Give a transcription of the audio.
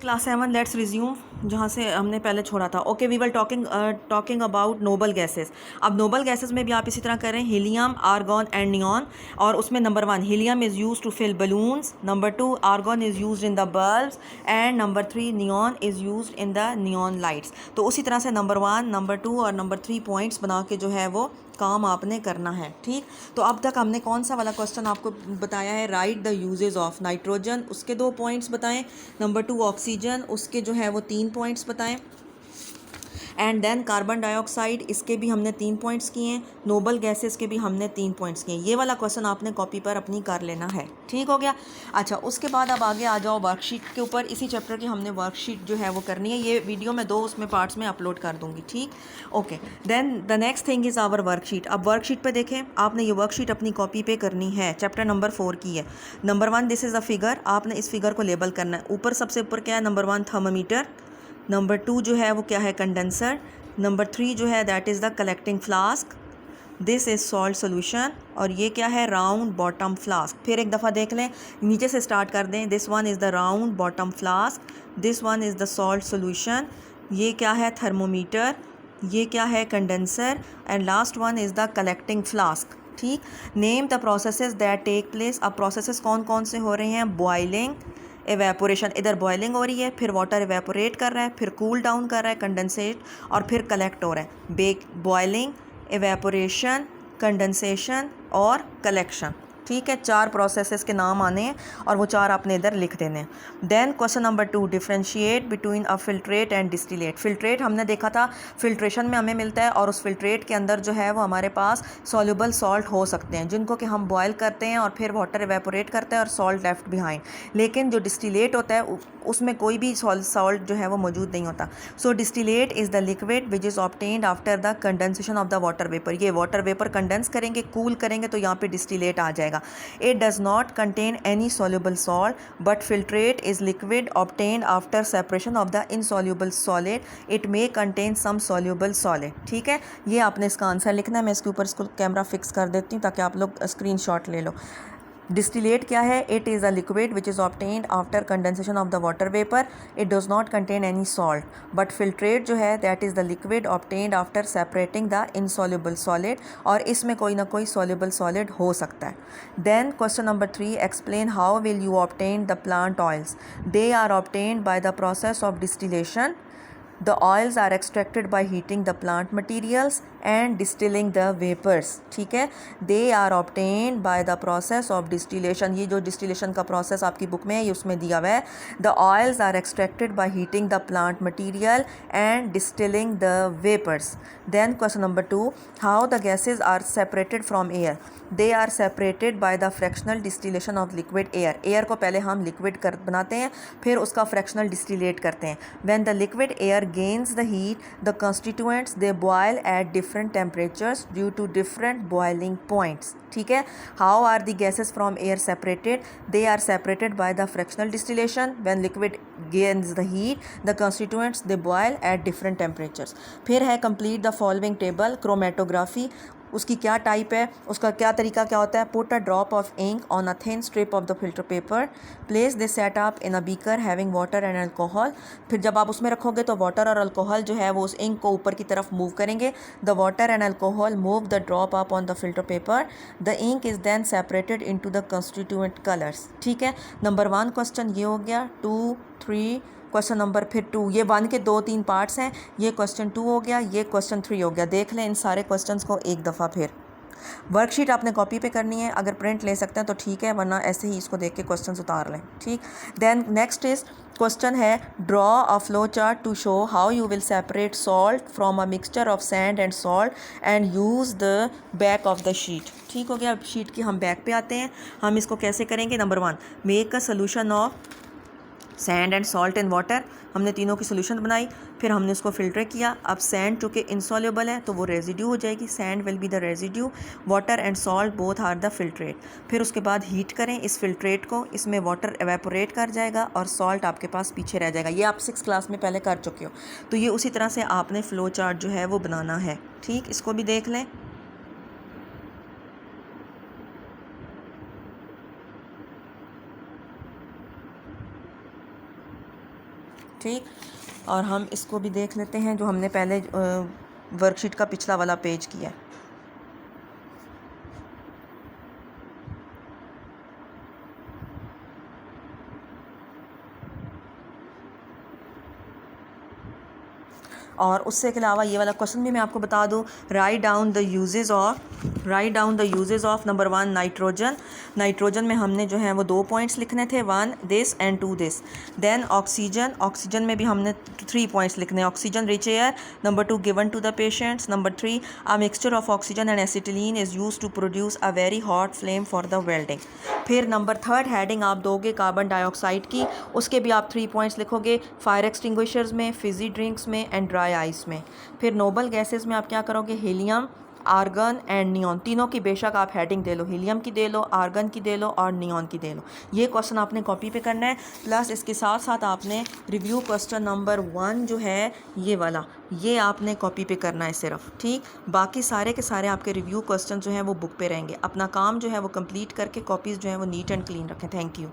Class 7 let's resume जहाँ से हमने पहले छोड़ा था। Okay, we were talking about noble gases. अब नोबल गैसेस में भी आप इसी तरह करें, हीलियम, आर्गॉन एंड नियॉन। और उसमें number 1 helium is use to fill balloons, number 2 argon is use in the bulbs and number 3 neon is use in the neon lights. तो उसी तरह से नंबर 1, नंबर 2 और नंबर 3 पॉइंट्स बना के जो है वो काम आपने करना है। ठीक, तो अब तक हमने कौन सा वाला क्वेश्चन आपको बताया है, right the uses of nitrogen, उसके 2 पॉइंट्स बताएं। नंबर 2 ऑक्सीजन, उसके जो है वो 3 पॉइंट्स बताएं। एंड देन कार्बन डाइऑक्साइड, इसके भी हमने 3 पॉइंट्स किए हैं। नोबल गैसेस के भी हमने 3 पॉइंट्स किए हैं। ये वाला क्वेश्चन आपने कॉपी पर अपनी कर लेना है। ठीक हो गया। अच्छा, उसके बाद अब आगे आ जाओ वर्कशीट के ऊपर। इसी चैप्टर की हमने वर्कशीट जो है वो करनी है। ये वीडियो मैं 2 उसमें पार्ट्स में अपलोड कर दूंगी। ठीक, okay. Then the next thing is our worksheet. अब वर्कशीट पे देखें, आपने ये वर्कशीट अपनी कॉपी पे करनी है। चैप्टर नंबर 4 की है। Number 1 this is a figure, आपने इस फिगर को लेबल करना है। ऊपर सबसे ऊपर क्या है, नंबर 1 थर्मामीटर, नंबर 2 जो है वो क्या है, कंडेंसर, नंबर 3 जो है that is the collecting flask, this is salt solution, और ये क्या है, राउंड बॉटम फ्लास्क। फिर एक दफ़ा देख लें, नीचे से स्टार्ट कर दें। This one is the round bottom flask, this one is the salt solution, ये क्या है, थर्मोमीटर, ये क्या है, condenser, and last one is the collecting flask. ठीक, name the processes that take place. अब प्रोसेसेस कौन कौन से हो रहे हैं, बॉइलिंग, एवेपोरेशन, इधर बॉइलिंग हो रही है, फिर वाटर एवेपोरेट कर रहा है, फिर कूल डाउन कर रहा है, कंडेंसेट, और फिर कलेक्ट हो रहा है। बॉइलिंग, एवेपोरेशन, कंडेंसेशन और कलेक्शन। ठीक है, 4 प्रोसेसेस के नाम आने हैं और वो 4 आपने इधर लिख देने हैं। Then question number 2, differentiate between a filtrate and distillate. Filtrate हमने देखा था, फिल्ट्रेशन में हमें मिलता है और उस फिल्ट्रेट के अंदर जो है वो हमारे पास सॉल्युबल सॉल्ट हो सकते हैं, जिनको कि हम बॉयल करते हैं और फिर वाटर एवेपोरेट करते हैं और सॉल्ट लेफ्ट बिहाइंड। लेकिन जो डिस्टिलेट होता है उसमें कोई भी सॉल्ट जो है वो मौजूद नहीं होता। So distillate is the liquid which is obtained after the condensation of the water vapour. ये वाटर वेपर कंडेंस करेंगे, कूल करेंगे तो यहाँ पे डिस्टिलेट आ जाएगा। It does not contain any soluble salt, but filtrate is liquid obtained after separation of the insoluble solid, it may contain some soluble solid. ठीक है, ये आपने इसका आंसर लिखना है। मैं इसके ऊपर इसको कैमरा फिक्स कर देती हूँ ताकि आप लोग स्क्रीनशॉट ले लो। डिस्टिलेट क्या है, it is a liquid which is obtained after condensation of the water vapour, it does not contain any salt, but filtrate जो है that is the liquid obtained after separating the insoluble solid, और इसमें कोई ना कोई soluble solid हो सकता है। Then question number 3, explain how will you obtain the plant oils. They are obtained by the process of distillation. The oils are extracted by heating the plant materials and distilling the vapors. ठीक है, they are obtained by the process of distillation. ये जो distillation का process आपकी book में है ये उसमें दिया हुआ है. The oils are extracted by heating the plant material and distilling the vapors. Then question number 2, how the gases are separated from air. They are separated by the fractional distillation of liquid air. Air को पहले हम liquid बनाते हैं, फिर उसका fractional distillate करते हैं. When the liquid air gains the heat, the constituents they boil at different temperatures due to different boiling points. ठीक है, how are the gases from air separated? They are separated by the fractional distillation. When liquid gains the heat, the constituents they boil at different temperatures. फिर है complete the following table. Chromatography, उसकी क्या type है, उसका क्या तरीका क्या होता है। Put a drop of ink on a thin strip of the filter paper, place this set up in a beaker having water and alcohol. फिर जब आप उसमें रखोगे तो वाटर और अल्कोहल जो है वो उस इंक को ऊपर की तरफ मूव करेंगे। The water and alcohol move the drop up on the filter paper, the ink is then separated into the constituent colours. ठीक है, नंबर 1 क्वेश्चन ये हो गया। 2, 3 क्वेश्चन नंबर फिर 2, ये 1 के 2-3 पार्ट्स हैं। ये क्वेश्चन 2 हो गया, ये क्वेश्चन 3 हो गया। देख लें इन सारे क्वेश्चंस को एक दफ़ा। फिर वर्कशीट आपने कॉपी पे करनी है, अगर प्रिंट ले सकते हैं तो ठीक है, वरना ऐसे ही इसको देख के क्वेश्चंस उतार लें। ठीक, देन नेक्स्ट इज क्वेश्चन है, draw a flow chart to show how you will separate salt from a mixture of sand and salt and use the back of the sheet. ठीक हो गया, अब शीट की हम बैक पे आते हैं। हम इसको कैसे करेंगे। Number 1, make a solution of sand and salt in water. हमने तीनों की सोल्यूशन बनाई, फिर हमने उसको फ़िल्टर किया। अब सैंड चूँकि इनसॉल्युबल है तो वो रेजिड्यू हो जाएगी, sand will be the residue, water and salt both are the filtrate. फिर उसके बाद हीट करें इस फिल्ट्रेट को, इसमें वाटर एवेपोरेट कर जाएगा और सॉल्ट आपके पास पीछे रह जाएगा। ये आप 6 क्लास में पहले कर चुके हो, तो ये उसी तरह से आपने फ़्लो चार्ट जो है वो बनाना है। ठीक, इसको भी देख लें। ठीक। और हम इसको भी देख लेते हैं जो हमने पहले वर्कशीट का पिछला वाला पेज किया है। और उससे के अलावा ये वाला क्वेश्चन भी मैं आपको बता दूं, write down the uses of number 1 nitrogen. Nitrogen में हमने जो है वो 2 पॉइंट्स लिखने थे, 1 this and 2 this. Then oxygen में भी हमने 3 पॉइंट्स लिखने, oxygen rich air, number 2 given to the patients, number 3 a mixture of oxygen and acetylene is use to produce a very hot flame for the welding. फिर number 3 heading आप दोगे carbon dioxide की, उसके भी आप 3 points लिखोगे, fire extinguishers में, Fiji drinks में एंड ड्राई आइस में। फिर नोबल गैसेस में आप क्या करोगे, हीलियम, आर्गन एंड नियॉन। तीनों की बेशक आप हेडिंग दे लो, हीलियम की दे लो, आर्गन की दे लो और नियॉन की दे लो। ये क्वेश्चन आपने कॉपी पे करना है, प्लस इसके साथ साथ आपने रिव्यू क्वेश्चन नंबर 1 जो है ये वाला, ये आपने कॉपी पे करना है सिर्फ, ठीक। बाकी सारे के सारे आपके रिव्यू क्वेश्चन जो हैं वो बुक पे रहेंगे। अपना काम जो है वो कंप्लीट करके कॉपीज़ जो है वो नीट एंड क्लीन रखें। Thank you.